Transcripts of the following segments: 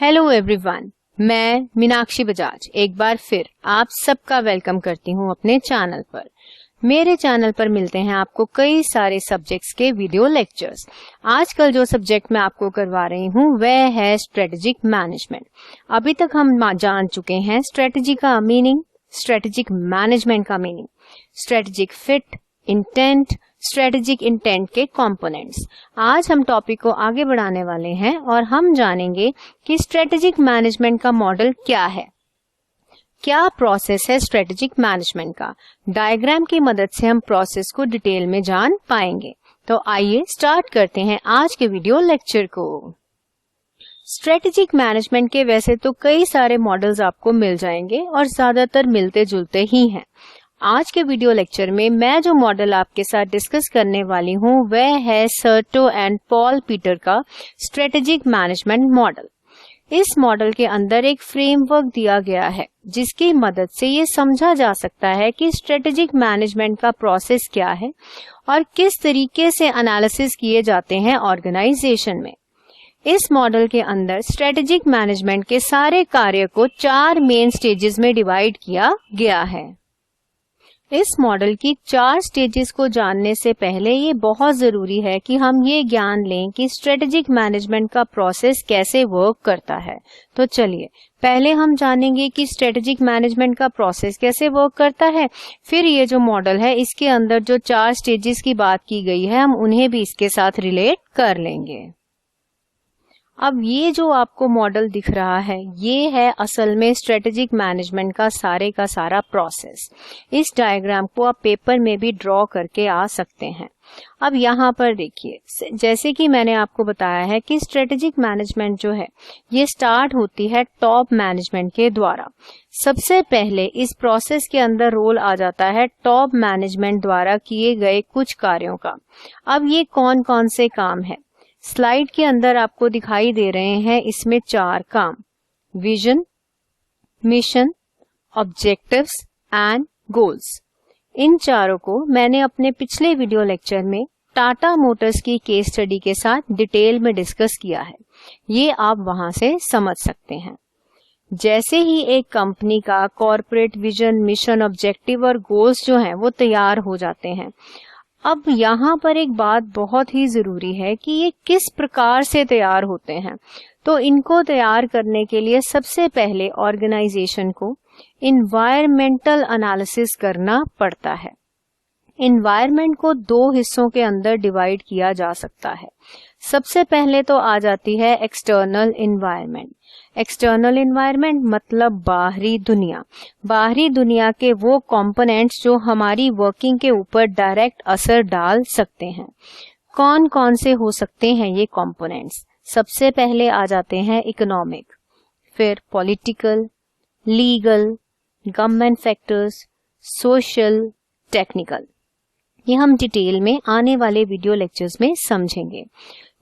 Hello everyone, मैं मीनाक्षी बजाज एक बार फिर आप सबका वेलकम करती हूँ अपने चैनल पर। मेरे चैनल पर मिलते हैं आपको कई सारे सब्जेक्ट्स के वीडियो लेक्चर्स। आजकल जो सब्जेक्ट मैं आपको करवा रही हूँ वह है स्ट्रेटेजिक मैनेजमेंट। अभी तक हम जान चुके हैं स्ट्रेटेजी का मीनिंग, स्ट्रेटेजिक मैनेजमेंट का meaning, strategic fit, intent, strategic intent के कंपोनेंट्स। आज हम टॉपिक को आगे बढ़ाने वाले हैं और हम जानेंगे कि स्ट्रेटेजिक मैनेजमेंट का मॉडल क्या है, क्या प्रोसेस है स्ट्रेटेजिक मैनेजमेंट का। डायग्राम की मदद से हम प्रोसेस को डिटेल में जान पाएंगे। तो आइए स्टार्ट करते हैं आज के वीडियो लेक्चर को। स्ट्रेटेजिक मैनेजमेंट के वैसे तो कई सारे मॉडल्स आपको मिल जाएंगे और ज्यादातर मिलते जुलते ही हैं। आज के वीडियो लेक्चर में मैं जो मॉडल आपके साथ डिस्कस करने वाली हूँ वह है सर्टो एंड पॉल पीटर का स्ट्रेटेजिक मैनेजमेंट मॉडल। इस मॉडल के अंदर एक फ्रेमवर्क दिया गया है जिसकी मदद से ये समझा जा सकता है कि स्ट्रेटेजिक मैनेजमेंट का प्रोसेस क्या है और किस तरीके से एनालिसिस किए जाते हैं ऑर्गेनाइजेशन में। इस मॉडल के अंदर स्ट्रेटेजिक मैनेजमेंट के सारे कार्य को 4 मेन स्टेजेस में डिवाइड किया गया है। इस मॉडल की 4 स्टेजेस को जानने से पहले ये बहुत जरूरी है कि हम ये ज्ञान लें कि स्ट्रेटेजिक मैनेजमेंट का प्रोसेस कैसे वर्क करता है। तो चलिए पहले हम जानेंगे कि स्ट्रेटेजिक मैनेजमेंट का प्रोसेस कैसे वर्क करता है, फिर ये जो मॉडल है इसके अंदर जो 4 स्टेजेस की बात की गई है हम उन्हें भी इसके साथ रिलेट कर लेंगे। अब ये जो आपको मॉडल दिख रहा है ये है असल में स्ट्रेटेजिक मैनेजमेंट का सारा प्रोसेस। इस डायग्राम को आप पेपर में भी ड्रॉ करके आ सकते हैं। अब यहाँ पर देखिए, जैसे कि मैंने आपको बताया है कि स्ट्रेटेजिक मैनेजमेंट जो है ये स्टार्ट होती है टॉप मैनेजमेंट के द्वारा। सबसे पहले इस प्रोसेस के अंदर रोल आ जाता है टॉप मैनेजमेंट द्वारा किए गए कुछ कार्यों का। अब ये कौन कौन से काम है, स्लाइड के अंदर आपको दिखाई दे रहे हैं। इसमें 4 काम, vision, mission, objectives and goals. इन चारों को मैंने अपने पिछले वीडियो लेक्चर में टाटा मोटर्स की केस स्टडी के साथ डिटेल में डिस्कस किया है, ये आप वहां से समझ सकते हैं। जैसे ही एक कंपनी का कॉर्पोरेट विजन, मिशन, ऑब्जेक्टिव और गोल्स जो हैं वो तैयार हो जाते हैं, अब यहाँ पर एक बात बहुत ही जरूरी है कि ये किस प्रकार से तैयार होते हैं। तो इनको तैयार करने के लिए सबसे पहले ऑर्गेनाइजेशन को इन्वायरमेंटल एनालिसिस करना पड़ता है। इन्वायरमेंट को 2 हिस्सों के अंदर डिवाइड किया जा सकता है। सबसे पहले तो आ जाती है एक्सटर्नल इन्वायरमेंट। एक्सटर्नल इन्वायरमेंट मतलब बाहरी दुनिया। बाहरी दुनिया के वो कंपोनेंट्स जो हमारी वर्किंग के ऊपर डायरेक्ट असर डाल सकते हैं। कौन कौन से हो सकते हैं ये कंपोनेंट्स? सबसे पहले आ जाते हैं इकोनॉमिक, फिर political, legal, government factors, social, technical. ये हम डिटेल में आने वाले वीडियो लेक्चर्स में समझेंगे।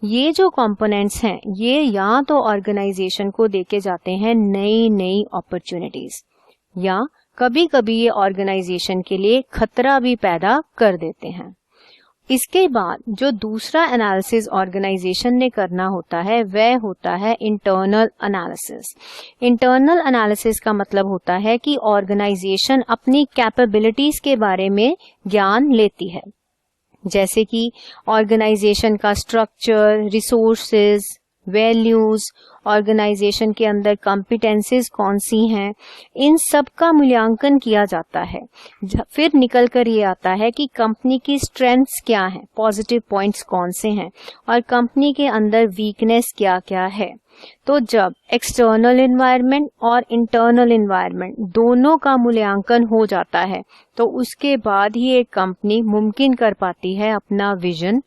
ये जो कंपोनेंट्स हैं ये या तो ऑर्गेनाइजेशन को देके जाते हैं नई अपॉर्चुनिटीज, या कभी कभी ये ऑर्गेनाइजेशन के लिए खतरा भी पैदा कर देते हैं। इसके बाद जो दूसरा एनालिसिस ऑर्गेनाइजेशन ने करना होता है वह होता है इंटरनल एनालिसिस। इंटरनल एनालिसिस का मतलब होता है कि ऑर्गेनाइजेशन अपनी कैपेबिलिटीज के बारे में ज्ञान लेती है, जैसे कि ऑर्गेनाइजेशन का स्ट्रक्चर, रिसोर्सेज, वैल्यूज, ऑर्गेनाइजेशन के अंदर कॉम्पिटेंसीज कौन सी हैं, इन सब का मूल्यांकन किया जाता है। फिर निकल कर ये आता है कि कंपनी की स्ट्रेंथ्स क्या हैं, पॉजिटिव पॉइंट्स कौन से हैं और कंपनी के अंदर वीकनेस क्या क्या है। तो जब एक्सटर्नल एनवायरनमेंट और इंटरनल एनवायरनमेंट दोनों का मूल्यांकन हो जाता है तो उसके बाद ही एक कंपनी मुमकिन कर पाती है अपना विजन,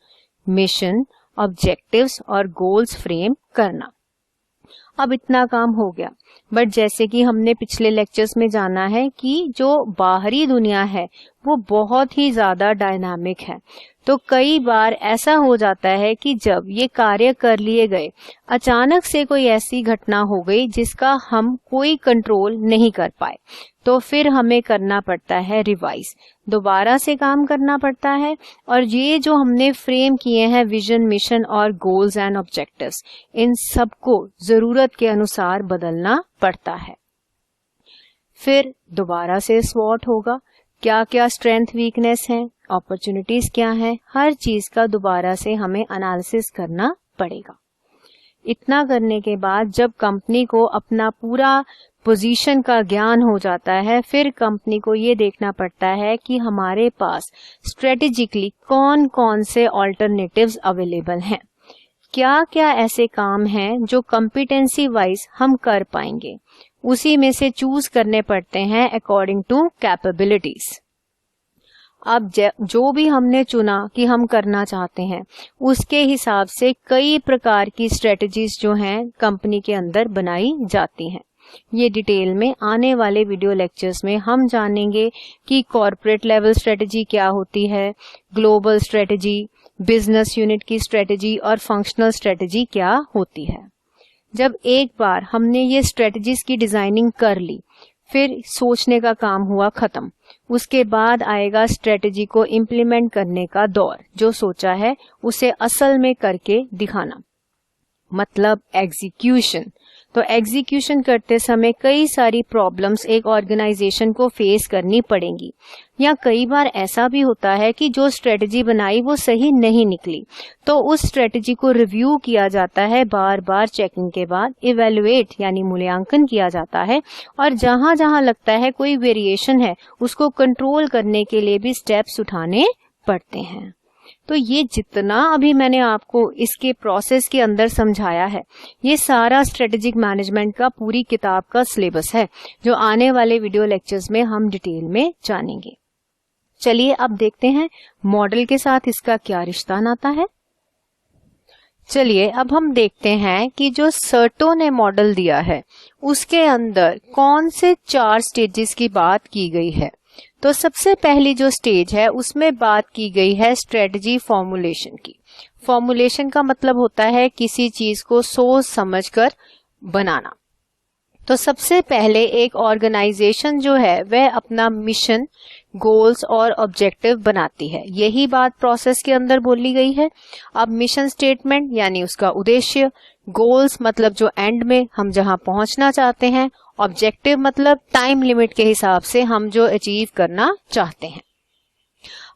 मिशन, ऑब्जेक्टिव्स और गोल्स फ्रेम करना। अब इतना काम हो गया, बट जैसे कि हमने पिछले लेक्चर्स में जाना है कि जो बाहरी दुनिया है वो बहुत ही ज्यादा डायनामिक है। तो कई बार ऐसा हो जाता है कि जब ये कार्य कर लिए गए, अचानक से कोई ऐसी घटना हो गई जिसका हम कोई कंट्रोल नहीं कर पाए। तो फिर हमें करना पड़ता है रिवाइज, दोबारा से काम करना पड़ता है। और ये जो हमने फ्रेम किए हैं विजन, मिशन और गोल्स एंड ऑब्जेक्टिव्स, इन सबको जरूरत के अनुसार बदलना पड़ता है। फिर दोबारा से स्वॉट होगा, क्या क्या स्ट्रेंथ वीकनेस है, अपॉर्चुनिटीज क्या है, हर चीज का दोबारा से हमें एनालिसिस करना पड़ेगा। इतना करने के बाद जब कंपनी को अपना पूरा पोजीशन का ज्ञान हो जाता है, फिर कंपनी को ये देखना पड़ता है कि हमारे पास स्ट्रेटेजिकली कौन कौन से ऑल्टरनेटिव्स अवेलेबल हैं, क्या क्या ऐसे काम हैं जो कॉम्पिटेंसी वाइज हम कर पाएंगे, उसी में से चूज करने पड़ते हैं अकॉर्डिंग टू कैपेबिलिटीज। अब जो भी हमने चुना कि हम करना चाहते हैं, उसके हिसाब से कई प्रकार की स्ट्रेटजीज जो हैं कंपनी के अंदर बनाई जाती हैं। ये डिटेल में आने वाले वीडियो लेक्चर्स में हम जानेंगे कि कॉर्पोरेट लेवल स्ट्रेटजी क्या होती है, ग्लोबल स्ट्रेटजी, बिजनेस यूनिट की स्ट्रेटजी और फंक्शनल स्ट्रेटजी क्या होती है। जब एक बार हमने ये स्ट्रेटजीज की डिजाइनिंग कर ली, फिर सोचने का काम हुआ खत्म। उसके बाद आएगा स्ट्रेटजी को इम्प्लीमेंट करने का दौर, जो सोचा है उसे असल में करके दिखाना, मतलब एग्जीक्यूशन। तो एग्जीक्यूशन करते समय कई सारी प्रॉब्लम्स एक ऑर्गेनाइजेशन को फेस करनी पड़ेंगी, या कई बार ऐसा भी होता है कि जो स्ट्रेटजी बनाई वो सही नहीं निकली, तो उस स्ट्रेटजी को रिव्यू किया जाता है, बार बार चेकिंग के बाद इवैल्यूएट यानी मूल्यांकन किया जाता है, और जहां जहां लगता है कोई वेरिएशन है उसको कंट्रोल करने के लिए भी स्टेप्स उठाने पड़ते हैं। तो ये जितना अभी मैंने आपको इसके प्रोसेस के अंदर समझाया है, ये सारा स्ट्रेटेजिक मैनेजमेंट का पूरी किताब का सिलेबस है, जो आने वाले वीडियो लेक्चर्स में हम डिटेल में जानेंगे। चलिए अब देखते हैं मॉडल के साथ इसका क्या रिश्ता नाता है। चलिए अब हम देखते हैं कि जो सर्टो ने मॉडल दिया है उसके अंदर कौन से 4 स्टेजेस की बात की गई है। तो सबसे पहली जो स्टेज है उसमें बात की गई है स्ट्रेटजी फॉर्मुलेशन की। फॉर्मुलेशन का मतलब होता है किसी चीज को सोच समझकर बनाना। तो सबसे पहले एक ऑर्गेनाइजेशन जो है वह अपना मिशन, गोल्स और ऑब्जेक्टिव बनाती है। यही बात प्रोसेस के अंदर बोली गई है। अब मिशन स्टेटमेंट यानी उसका उद्देश्य, गोल्स मतलब जो एंड में हम जहां पहुंचना चाहते हैं, ऑब्जेक्टिव मतलब टाइम लिमिट के हिसाब से हम जो अचीव करना चाहते हैं।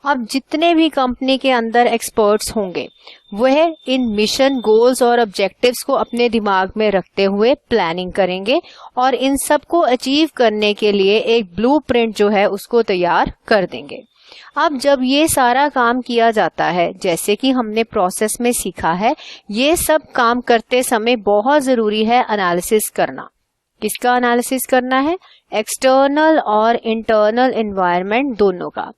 अब जितने भी कंपनी के अंदर एक्सपर्ट्स होंगे वह इन मिशन, गोल्स और ऑब्जेक्टिव्स को अपने दिमाग में रखते हुए प्लानिंग करेंगे और इन सब को अचीव करने के लिए एक ब्लूप्रिंट जो है उसको तैयार कर देंगे। अब जब ये सारा काम किया जाता है, जैसे कि हमने प्रोसेस में सीखा है, ये सब काम करते समय बहुत जरूरी है एनालिसिस करना। किसका एनालिसिस करना है? एक्सटर्नल और इंटरनल एनवायरनमेंट दोनों का।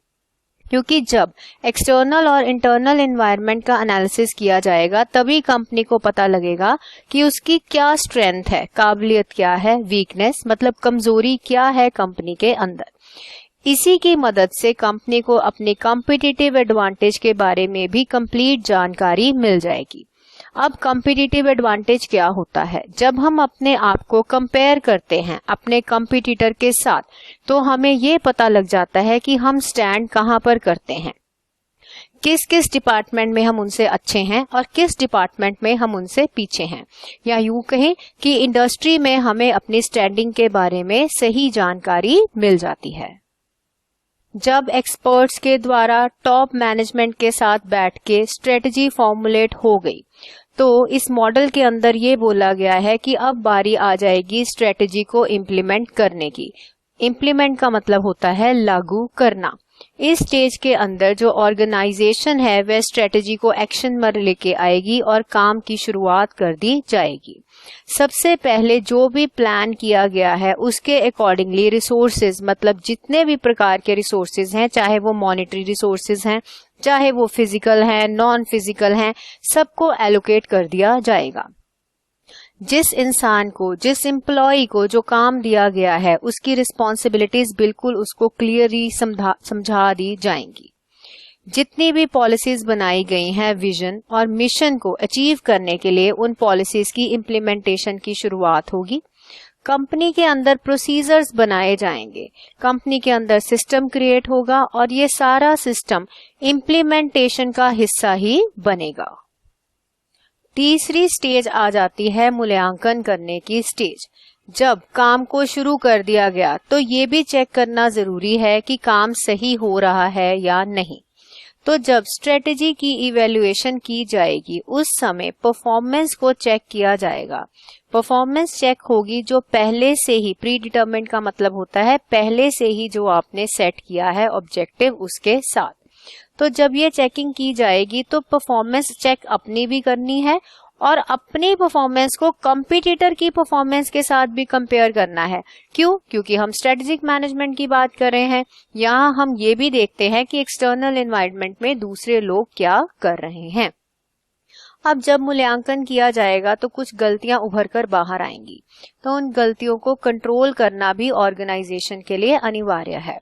क्योंकि जब एक्सटर्नल और इंटरनल एनवायरनमेंट का एनालिसिस किया जाएगा तभी कंपनी को पता लगेगा कि उसकी क्या स्ट्रेंथ है, काबिलियत क्या है, वीकनेस मतलब कमजोरी क्या है कंपनी के अंदर। इसी की मदद से कंपनी को अपनी कॉम्पिटिटिव एडवांटेज के बारे में भी कंप्लीट जानकारी मिल जाएगी। अब कॉम्पिटिटिव एडवांटेज क्या होता है? जब हम अपने आप को कंपेयर करते हैं अपने कॉम्पिटिटर के साथ, तो हमें ये पता लग जाता है कि हम स्टैंड कहां पर करते हैं, किस किस डिपार्टमेंट में हम उनसे अच्छे हैं और किस डिपार्टमेंट में हम उनसे पीछे हैं, या यूं कहें कि इंडस्ट्री में हमें अपनी स्टैंडिंग के बारे में सही जानकारी मिल जाती है। जब एक्सपर्ट्स के द्वारा टॉप मैनेजमेंट के साथ बैठ के स्ट्रेटजी फॉर्मुलेट हो गई, तो इस मॉडल के अंदर ये बोला गया है कि अब बारी आ जाएगी स्ट्रेटजी को इम्प्लीमेंट करने की। इम्प्लीमेंट का मतलब होता है लागू करना। इस स्टेज के अंदर जो ऑर्गेनाइजेशन है वह स्ट्रेटजी को एक्शन में लेके आएगी और काम की शुरुआत कर दी जाएगी। सबसे पहले जो भी प्लान किया गया है उसके अकॉर्डिंगली रिसोर्सेज मतलब जितने भी प्रकार के रिसोर्सेज हैं, चाहे वो मॉनेटरी रिसोर्सेज हैं, चाहे वो फिजिकल हैं, नॉन फिजिकल हैं, सबको एलोकेट कर दिया जाएगा। जिस इंसान को, जिस एम्प्लॉय को जो काम दिया गया है उसकी रिस्पॉन्सिबिलिटीज बिल्कुल उसको क्लियरली समझा दी जाएंगी। जितनी भी पॉलिसीज बनाई गई हैं विजन और मिशन को अचीव करने के लिए, उन पॉलिसीज की इम्प्लीमेंटेशन की शुरुआत होगी। कंपनी के अंदर प्रोसीजर्स बनाए जाएंगे, कंपनी के अंदर सिस्टम क्रिएट होगा और ये सारा सिस्टम इम्प्लीमेंटेशन का हिस्सा ही बनेगा। तीसरी स्टेज आ जाती है मूल्यांकन करने की स्टेज। जब काम को शुरू कर दिया गया तो ये भी चेक करना जरूरी है कि काम सही हो रहा है या नहीं। तो जब स्ट्रेटेजी की इवैल्यूएशन की जाएगी उस समय परफॉर्मेंस को चेक किया जाएगा। परफॉर्मेंस चेक होगी जो पहले से ही प्री डिटरमिन्ड का मतलब होता है पहले से ही जो आपने सेट किया है ऑब्जेक्टिव उसके साथ। तो जब ये चेकिंग की जाएगी तो परफॉर्मेंस चेक अपनी भी करनी है और अपनी परफॉर्मेंस को कंपटीटर की परफॉर्मेंस के साथ भी कंपेयर करना है। क्यों? क्योंकि हम स्ट्रेटेजिक मैनेजमेंट की बात कर रहे हैं। यहाँ हम ये भी देखते हैं कि एक्सटर्नल एनवायरनमेंट में दूसरे लोग क्या कर रहे हैं। अब जब मूल्यांकन किया जाएगा तो कुछ गलतियां उभर कर बाहर आएंगी, तो उन गलतियों को कंट्रोल करना भी ऑर्गेनाइजेशन के लिए अनिवार्य है।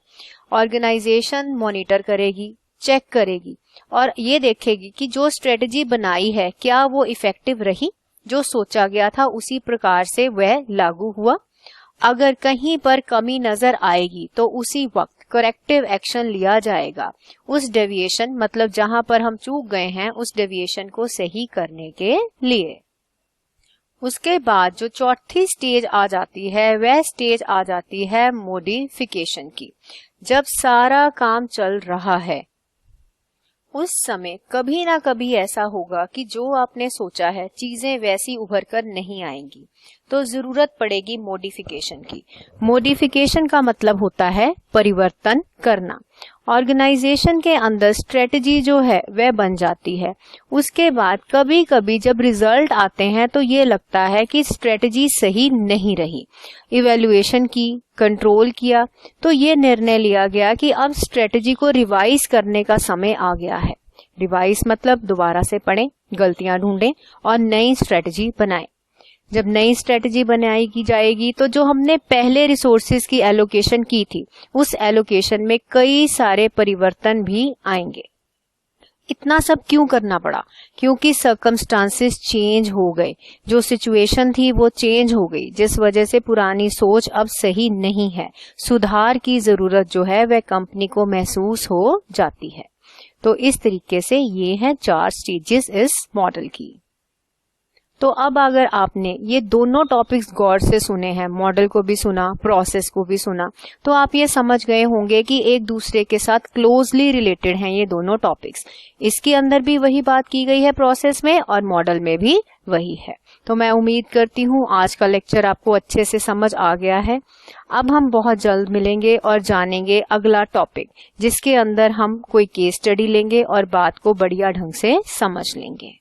ऑर्गेनाइजेशन मॉनिटर करेगी, चेक करेगी और ये देखेगी कि जो स्ट्रेटजी बनाई है क्या वो इफेक्टिव रही, जो सोचा गया था उसी प्रकार से वह लागू हुआ। अगर कहीं पर कमी नजर आएगी तो उसी वक्त करेक्टिव एक्शन लिया जाएगा। उस डेविएशन मतलब जहां पर हम चूक गए हैं उस डेविएशन को सही करने के लिए। उसके बाद जो चौथी स्टेज आ जाती है वह स्टेज आ जाती है मॉडिफिकेशन की। जब सारा काम चल रहा है उस समय कभी ना कभी ऐसा होगा कि जो आपने सोचा है चीजें वैसी उभर कर नहीं आएंगी, तो जरूरत पड़ेगी मॉडिफिकेशन की। मॉडिफिकेशन का मतलब होता है परिवर्तन करना। ऑर्गेनाइजेशन के अंदर स्ट्रेटजी जो है वह बन जाती है। उसके बाद कभी कभी जब रिजल्ट आते हैं तो ये लगता है कि स्ट्रेटजी सही नहीं रही। इवैल्यूएशन की, कंट्रोल किया तो ये निर्णय लिया गया कि अब स्ट्रेटजी को रिवाइज करने का समय आ गया है। रिवाइज मतलब दोबारा से पढ़ें, गलतियां ढूंढें और नई स्ट्रेटजी बनाएं। जब नई स्ट्रेटजी बनाई की जाएगी तो जो हमने पहले रिसोर्सेज की एलोकेशन की थी उस एलोकेशन में कई सारे परिवर्तन भी आएंगे। इतना सब क्यों करना पड़ा? क्योंकि सर्कमस्टांसेस चेंज हो गए, जो सिचुएशन थी वो चेंज हो गई, जिस वजह से पुरानी सोच अब सही नहीं है। सुधार की जरूरत जो है वह कंपनी को महसूस हो जाती है। तो इस तरीके से ये हैं 4 स्टेजेस इस मॉडल की। तो अब अगर आपने ये दोनों टॉपिक्स गौर से सुने हैं, मॉडल को भी सुना, प्रोसेस को भी सुना, तो आप ये समझ गए होंगे कि एक दूसरे के साथ क्लोजली रिलेटेड हैं ये दोनों टॉपिक्स। इसके अंदर भी वही बात की गई है प्रोसेस में और मॉडल में भी वही है। तो मैं उम्मीद करती हूँ आज का लेक्चर आपको अच्छे से समझ आ गया है। अब हम बहुत जल्द मिलेंगे और जानेंगे अगला टॉपिक, जिसके अंदर हम कोई केस स्टडी लेंगे और बात को बढ़िया ढंग से समझ लेंगे।